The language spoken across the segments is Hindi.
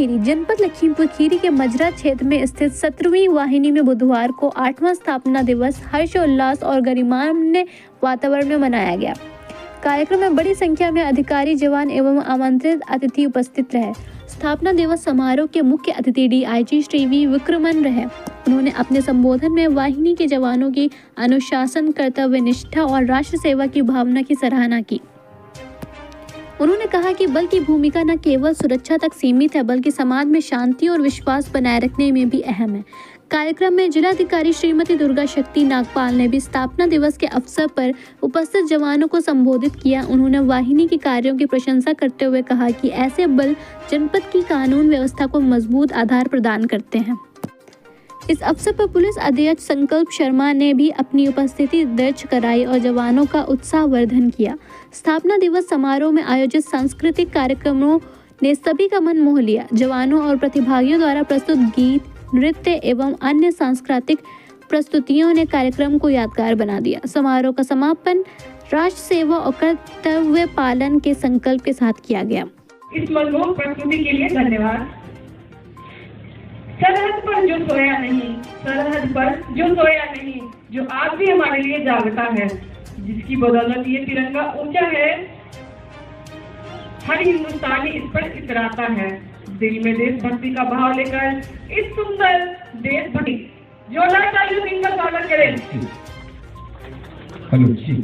खीरी जनपद लखीमपुर खीरी के मजरा क्षेत्र में स्थित 17वीं वाहिनी में बुधवार को 8वां स्थापना दिवस हर्षोल्लास और गरिमामय वातावरण में मनाया गया। कार्यक्रम में बड़ी संख्या में अधिकारी, जवान एवं आमंत्रित अतिथि उपस्थित रहे। स्थापना दिवस समारोह के मुख्य अतिथि DIG श्री वी विक्रमन रहे। उन्होंने अपने संबोधन में वाहिनी के जवानों की अनुशासन, कर्तव्य निष्ठा और राष्ट्र सेवा की भावना की सराहना की। उन्होंने कहा कि बल की भूमिका न केवल सुरक्षा तक सीमित है, बल्कि समाज में शांति और विश्वास बनाए रखने में भी अहम है। कार्यक्रम में जिलाधिकारी श्रीमती दुर्गा शक्ति नागपाल ने भी स्थापना दिवस के अवसर पर उपस्थित जवानों को संबोधित किया। उन्होंने वाहिनी के कार्यों की प्रशंसा करते हुए कहा कि ऐसे बल जनपद की कानून व्यवस्था को मजबूत आधार प्रदान करते हैं। इस अवसर पर पुलिस अध्यक्ष संकल्प शर्मा ने भी अपनी उपस्थिति दर्ज कराई और जवानों का उत्साहवर्धन किया। स्थापना दिवस समारोह में आयोजित सांस्कृतिक कार्यक्रमों ने सभी का मन मोह लिया। जवानों और प्रतिभागियों द्वारा प्रस्तुत गीत, नृत्य एवं अन्य सांस्कृतिक प्रस्तुतियों ने कार्यक्रम को यादगार बना दिया। समारोह का समापन राष्ट्र सेवा और कर्तव्य पालन के संकल्प के साथ किया गया। इस मनमोहक प्रस्तुति के लिए धन्यवाद। सरहद पर जो सोया नहीं, सरहद पर जो सोया नहीं, जो आज भी हमारे लिए जागता है, जिसकी बदौलत ये तिरंगा ऊंचा है, हर हिंदुस्तानी इस पर इतराता है। दिल में देशभक्ति का भाव लेकर इस सुंदर देशभक्ति जोरदार तालियों से इनका स्वागत करें। हेलो जी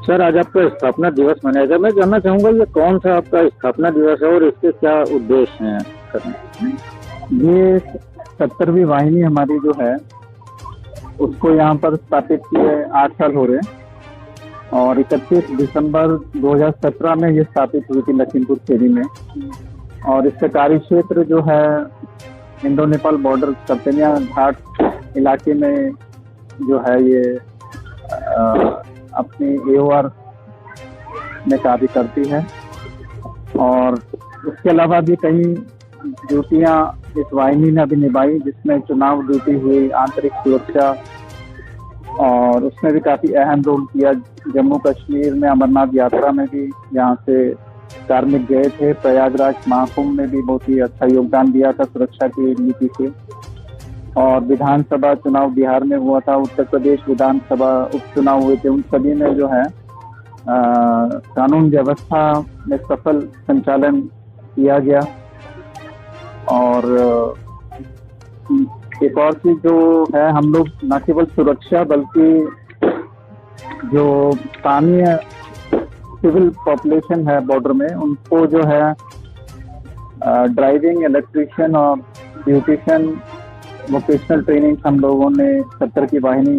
सर, आज आपका स्थापना दिवस मनाया गया। मैं जानना चाहूँगा ये कौन सा आपका स्थापना दिवस है और इसके क्या उद्देश्य हैं? ये 70वीं वाहिनी हमारी जो है उसको यहाँ पर स्थापित किए 8 साल हो रहे हैं और 31 दिसंबर 2017 में ये स्थापित हुई थी लखीमपुर खीरी में। और इसका कार्य क्षेत्र जो है इंडो नेपाल बॉर्डर कप्तानिया घाट इलाके में जो है ये अपनी AOR में कार्य करती है। और इसके अलावा भी कई ड्यूटियाँ इस वाहिनी ने अभी निभाई, जिसमें चुनाव ड्यूटी हुई, आंतरिक सुरक्षा, और उसमें भी काफ़ी अहम रोल किया। जम्मू कश्मीर में अमरनाथ यात्रा में भी यहाँ से कार्मिक गए थे। प्रयागराज महाकुंभ में भी बहुत ही अच्छा योगदान दिया था सुरक्षा की नीति से। और विधानसभा चुनाव बिहार में हुआ था, उत्तर प्रदेश विधानसभा उपचुनाव हुए थे, उन सभी में जो है कानून व्यवस्था में सफल संचालन किया गया। और एक और चीज जो है, हम लोग न केवल सुरक्षा बल्कि जो स्थानीय सिविल पॉपुलेशन है बॉर्डर में, उनको जो है ड्राइविंग, इलेक्ट्रिशियन और ब्यूटिशियन वोकेशनल ट्रेनिंग हम लोगों ने 70 की वाहिनी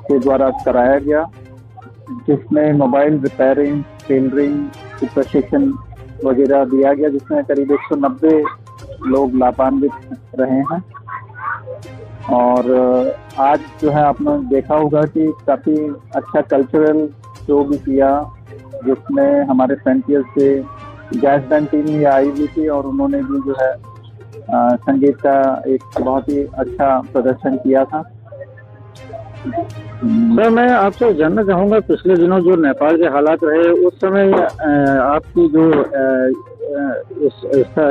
के द्वारा कराया गया, जिसमें मोबाइल रिपेयरिंग, टेलरिंग की प्रशिक्षण वगैरह दिया गया, जिसमें करीब 190 लोग लाभान्वित रहे हैं। और आज जो है आपने देखा होगा कि काफ़ी अच्छा कल्चरल शो भी किया, जिसमें हमारे फ्रंटियर से गैस बैंड टीम ही आई हुई थी और उन्होंने भी जो है संगीत का एक बहुत ही अच्छा प्रदर्शन किया था। सर, मैं आपसे जानना चाहूँगा, पिछले दिनों जो नेपाल के हालात रहे, उस समय आपकी जो इसका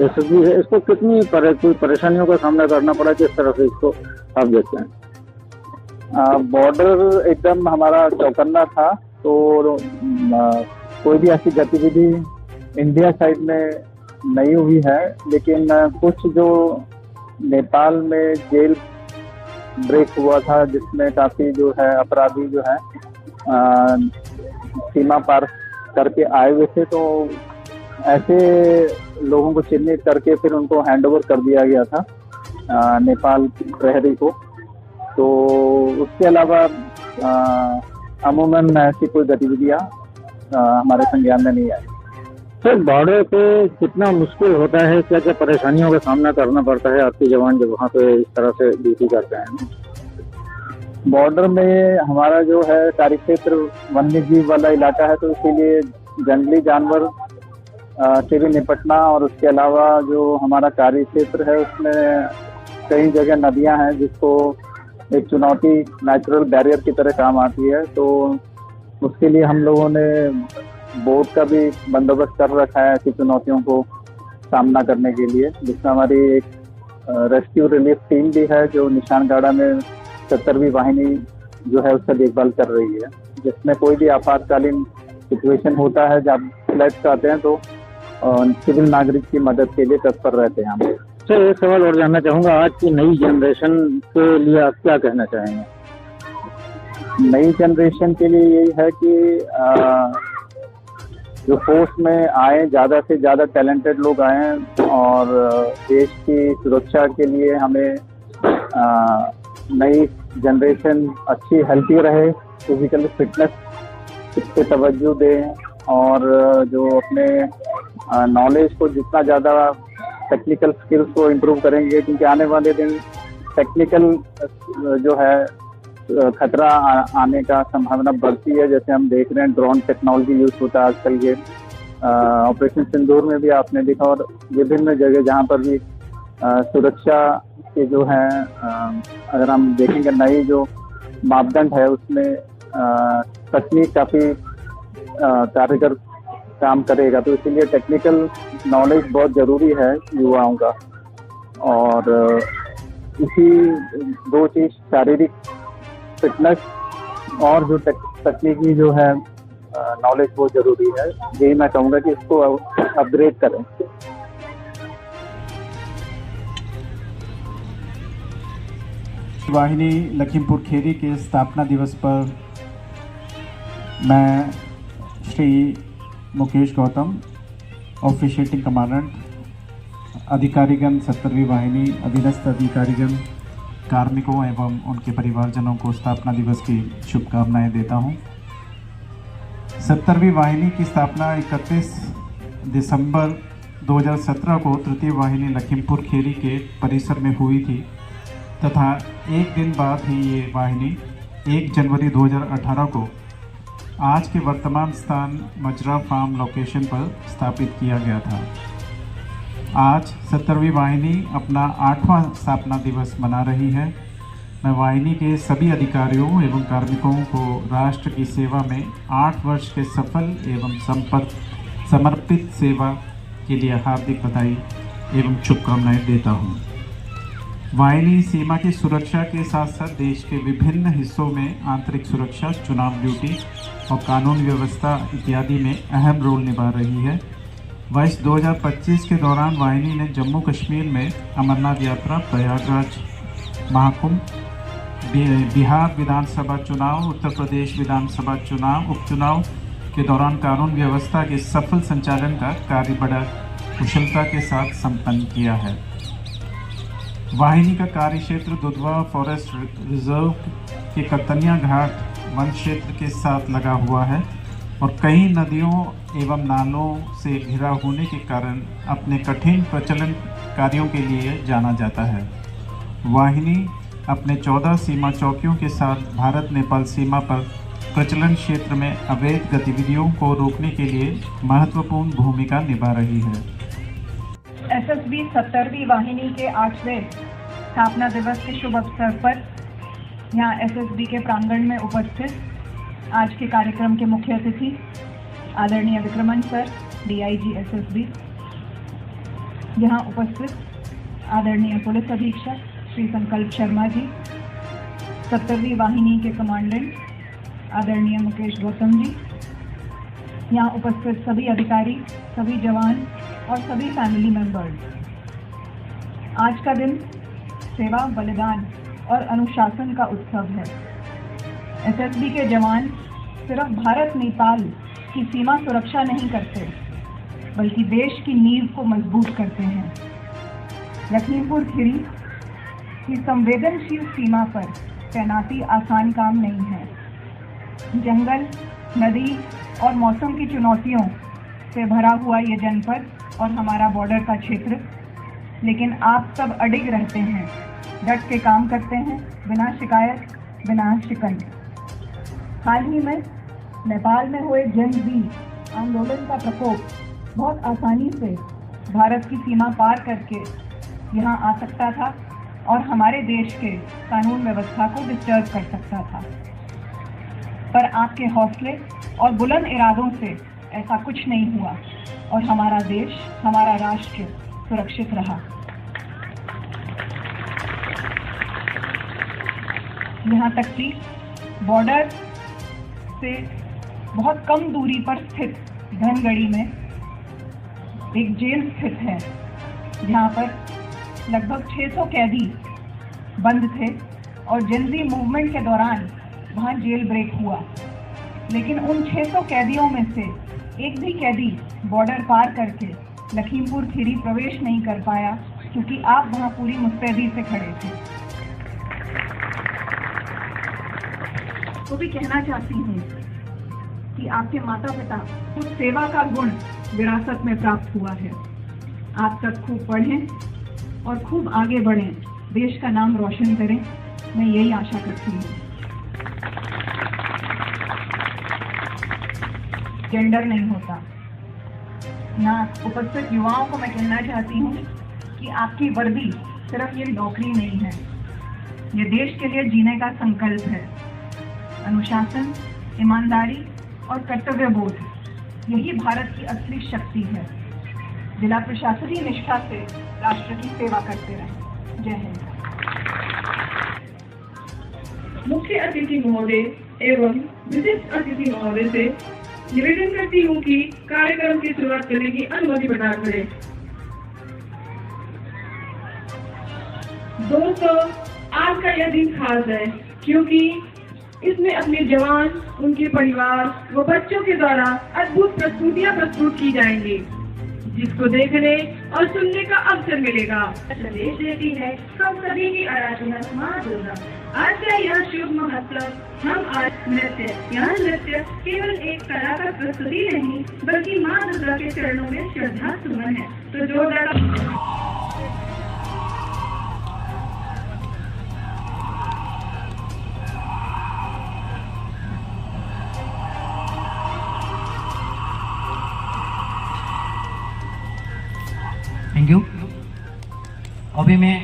SSB है, इसको कितनी कोई परेशानियों का सामना करना पड़ा? किस तरह से इसको आप देखते हैं? बॉर्डर एकदम हमारा चौकन्ना था, तो कोई भी ऐसी गतिविधि इंडिया साइड में नहीं हुई है। लेकिन कुछ जो नेपाल में जेल ब्रेक हुआ था, जिसमें काफ़ी जो है अपराधी जो है सीमा पार करके आए हुए थे, तो ऐसे लोगों को चिन्हित करके फिर उनको हैंडओवर कर दिया गया था नेपाल प्रहरी को। तो उसके अलावा अमूमन ऐसी कोई गतिविधियाँ हमारे संज्ञान में नहीं आई। सर, बॉर्डर पे कितना मुश्किल होता है, क्या क्या परेशानियों का सामना करना पड़ता है आपके जवान जब वहाँ पे इस तरह से ड्यूटी करते हैं? बॉर्डर में हमारा जो है कार्यक्षेत्र वन्य जीव वाला इलाका है, तो इसीलिए जंगली जानवर से भी निपटना, और उसके अलावा जो हमारा कार्य क्षेत्र है उसमें कई जगह नदियां हैं जिसको एक चुनौती नेचुरल बैरियर की तरह काम आती है। तो उसके लिए हम लोगों ने बोट का भी बंदोबस्त कर रखा है ऐसी चुनौतियों को सामना करने के लिए, जिसमें हमारी एक रेस्क्यू रिलीफ टीम भी है जो निशानगाड़ा में 70वीं वाहिनी जो है उसका देखभाल कर रही है, जिसमें कोई भी आपातकालीन सिचुएशन होता है जब फ्लड्स आते हैं तो सिविल नागरिक की मदद के लिए तत्पर रहते हैं हम। सर एक सवाल और जानना चाहूँगा, आज की नई जनरेशन के लिए आप क्या कहना चाहेंगे? नई जनरेशन के लिए यही है कि जो फोर्स में आए ज़्यादा से ज़्यादा टैलेंटेड लोग आए और देश की सुरक्षा के लिए हमें नई जनरेशन अच्छी हेल्थी रहे, फिजिकल फिटनेस पे तवज्जो दें और जो अपने नॉलेज को जितना ज़्यादा टेक्निकल स्किल्स को इम्प्रूव करेंगे, क्योंकि आने वाले दिन टेक्निकल जो है खतरा आने का संभावना बढ़ती है। जैसे हम देख रहे हैं ड्रोन टेक्नोलॉजी यूज होता है आजकल ये ऑपरेशन सिंदूर में भी आपने देखा, और विभिन्न जगह जहाँ पर भी सुरक्षा के जो है अगर हम देखेंगे नई जो मापदंड है उसमें तकनीक काफ़ी कारगर काम करेगा। तो इसीलिए टेक्निकल नॉलेज बहुत ज़रूरी है युवाओं का, और इसी दो चीज़ शारीरिक फिटनेस और जो तकनीकी जो है नॉलेज बहुत ज़रूरी है। यही मैं कहूँगा कि इसको अपग्रेड करें। वाहिनी लखीमपुर खीरी के स्थापना दिवस पर मैं श्री मुकेश गौतम, ऑफिशिएटिंग कमांडेंट, अधिकारीगण 70वीं वाहिनी, अधीनस्थ अधिकारीगण, कार्मिकों एवं उनके परिवारजनों को स्थापना दिवस की शुभकामनाएं देता हूं। 70वीं वाहिनी की स्थापना 31 दिसंबर 2017 को तृतीय वाहिनी लखीमपुर खीरी के परिसर में हुई थी तथा एक दिन बाद ही ये वाहिनी 1 जनवरी 2018 को आज के वर्तमान स्थान मजरा फार्म लोकेशन पर स्थापित किया गया था। आज 70वीं वाहिनी अपना 8वां स्थापना दिवस मना रही है। मैं वाहिनी के सभी अधिकारियों एवं कार्मिकों को राष्ट्र की सेवा में 8 वर्ष के सफल एवं समर्पित सेवा के लिए हार्दिक बधाई एवं शुभकामनाएं देता हूं। वाहिनी सीमा की सुरक्षा के साथ साथ देश के विभिन्न हिस्सों में आंतरिक सुरक्षा, चुनाव ड्यूटी और कानून व्यवस्था इत्यादि में अहम रोल निभा रही है। वर्ष 2025 के दौरान वाहिनी ने जम्मू कश्मीर में अमरनाथ यात्रा, प्रयागराज महाकुंभ, बिहार विधानसभा चुनाव, उत्तर प्रदेश विधानसभा चुनाव, उपचुनाव के दौरान कानून व्यवस्था के सफल संचालन का कार्य बड़ा कुशलता के साथ संपन्न किया है। वाहिनी का कार्य क्षेत्र दुधवा फॉरेस्ट रिजर्व के कतनिया घाट वन क्षेत्र के साथ लगा हुआ है और कई नदियों एवं नालों से घिरा होने के कारण अपने कठिन प्रचलन कार्यों के लिए जाना जाता है। वाहिनी अपने 14 सीमा चौकियों के साथ भारत नेपाल सीमा पर प्रचलन क्षेत्र में अवैध गतिविधियों को रोकने के लिए महत्वपूर्ण भूमिका निभा रही है। एसएसबी 70वीं वाहिनी के 8वें स्थापना दिवस के शुभ अवसर पर यहाँ एसएसबी के प्रांगण में उपस्थित आज के कार्यक्रम के मुख्य अतिथि आदरणीय विक्रमन सर, डीआईजी एसएसबी, यहाँ उपस्थित आदरणीय पुलिस अधीक्षक श्री संकल्प शर्मा जी, 70वीं वाहिनी के कमांडेंट आदरणीय मुकेश गौतम जी, यहाँ उपस्थित सभी अधिकारी, सभी जवान और सभी फैमिली मेंबर्स। आज का दिन सेवा, बलिदान और अनुशासन का उत्सव है। एसएसबी के जवान सिर्फ भारत नेपाल की सीमा सुरक्षा नहीं करते, बल्कि देश की नींव को मजबूत करते हैं। लखीमपुर खीरी की संवेदनशील सीमा पर तैनाती आसान काम नहीं है। जंगल, नदी और मौसम की चुनौतियों से भरा हुआ ये जनपद और हमारा बॉर्डर का क्षेत्र, लेकिन आप सब अडिग रहते हैं, डट के काम करते हैं, बिना शिकायत, बिना शिकन। हाल ही में नेपाल में हुए जन बी आंदोलन का प्रकोप बहुत आसानी से भारत की सीमा पार करके यहाँ आ सकता था और हमारे देश के कानून व्यवस्था को डिस्टर्ब कर सकता था। पर आपके हौसले और बुलंद इरादों से ऐसा कुछ नहीं हुआ और हमारा देश, हमारा राष्ट्र सुरक्षित रहा। यहाँ तक कि बॉर्डर से बहुत कम दूरी पर स्थित धनगढ़ी में एक जेल स्थित है, जहाँ पर लगभग 600 कैदी बंद थे और जेनजी मूवमेंट के दौरान वहाँ जेल ब्रेक हुआ। लेकिन उन 600 कैदियों में से एक भी कैदी बॉर्डर पार करके लखीमपुर खीरी प्रवेश नहीं कर पाया, क्योंकि आप वहाँ पूरी मुस्तैदी से खड़े थे। तो भी कहना चाहती हूँ कि आपके माता पिता को सेवा का गुण विरासत में प्राप्त हुआ है। आप सब खूब पढ़ें और खूब आगे बढ़ें, देश का नाम रोशन करें, मैं यही आशा करती हूँ। जेंडर नहीं होता। यहाँ उपस्थित युवाओं को मैं कहना चाहती हूँ कि आपकी वर्दी सिर्फ ये नौकरी नहीं है, ये देश के लिए जीने का संकल्प है। अनुशासन, ईमानदारी और कर्तव्य बोध, यही भारत की असली शक्ति है। जिला प्रशासकीय निष्ठा से राष्ट्र की सेवा करते रहें। जय हिंद। मुख्य अतिथि महोदय एवं विशिष्ट अतिथि महोदय से निवेदन करती हूँ कि कार्यक्रम की शुरुआत करने की अनुमति प्रदान करें। दोस्तों, आज का यह दिन खास है क्योंकि इसमें अपने जवान, उनके परिवार व बच्चों के द्वारा अद्भुत प्रस्तुतियां प्रस्तुत की जाएंगी, जिसको देखने और सुनने का अवसर मिलेगा। संदेश देती है हम सभी की आराधना मां दुर्गा। आज का यह शुभ महोत्सव हम आज यह नृत्य केवल एक कला का प्रस्तुति नहीं, बल्कि मां दुर्गा के चरणों में श्रद्धा सुमन है। तो जोरदार थैंक यू। अभी मैं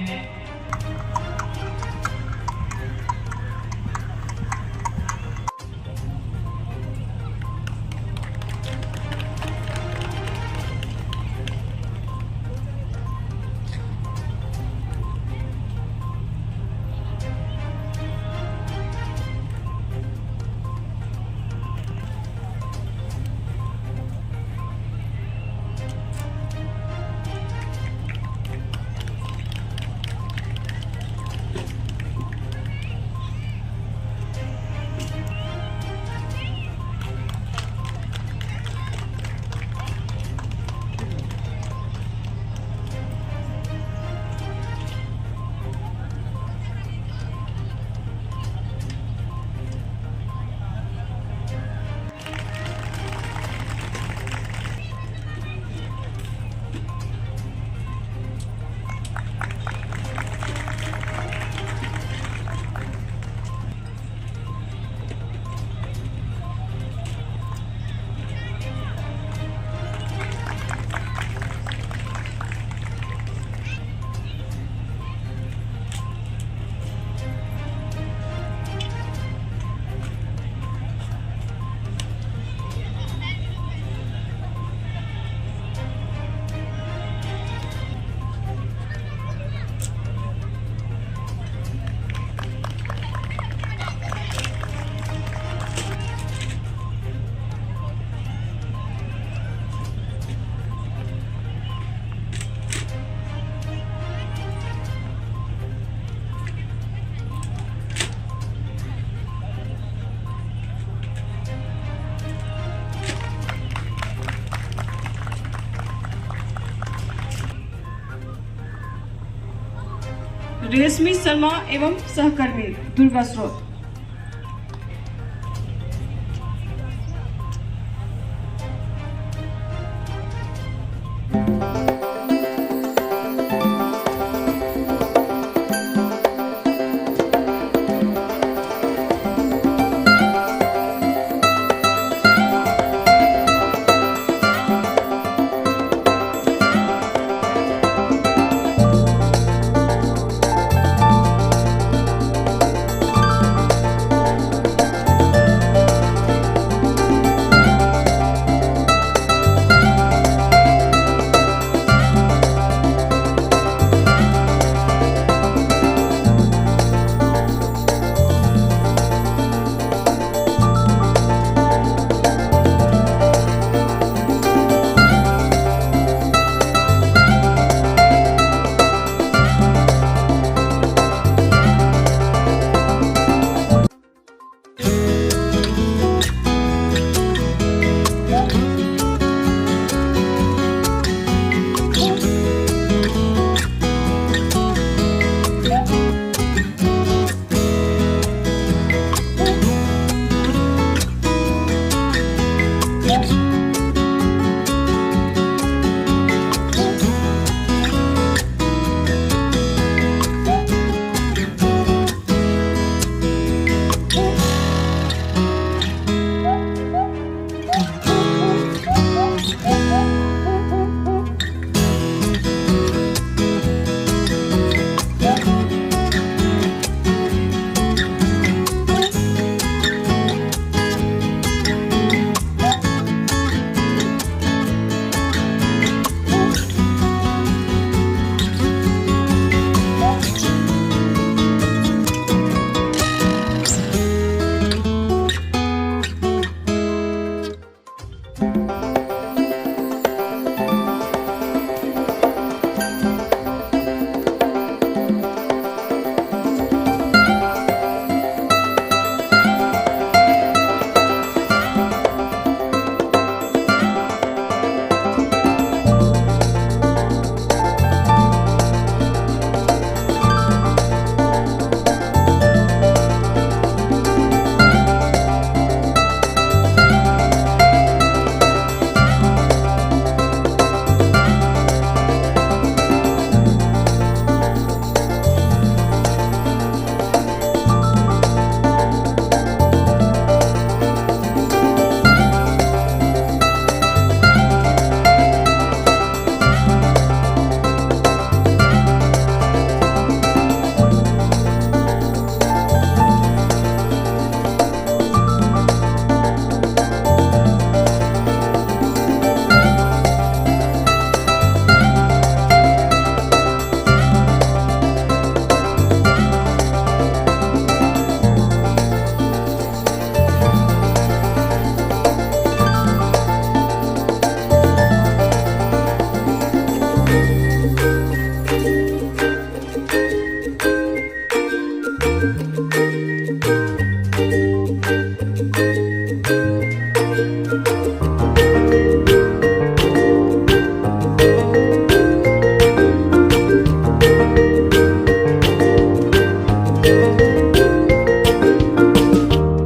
रेशमी शर्मा एवं सहकर्मी दुर्गा स्रोत।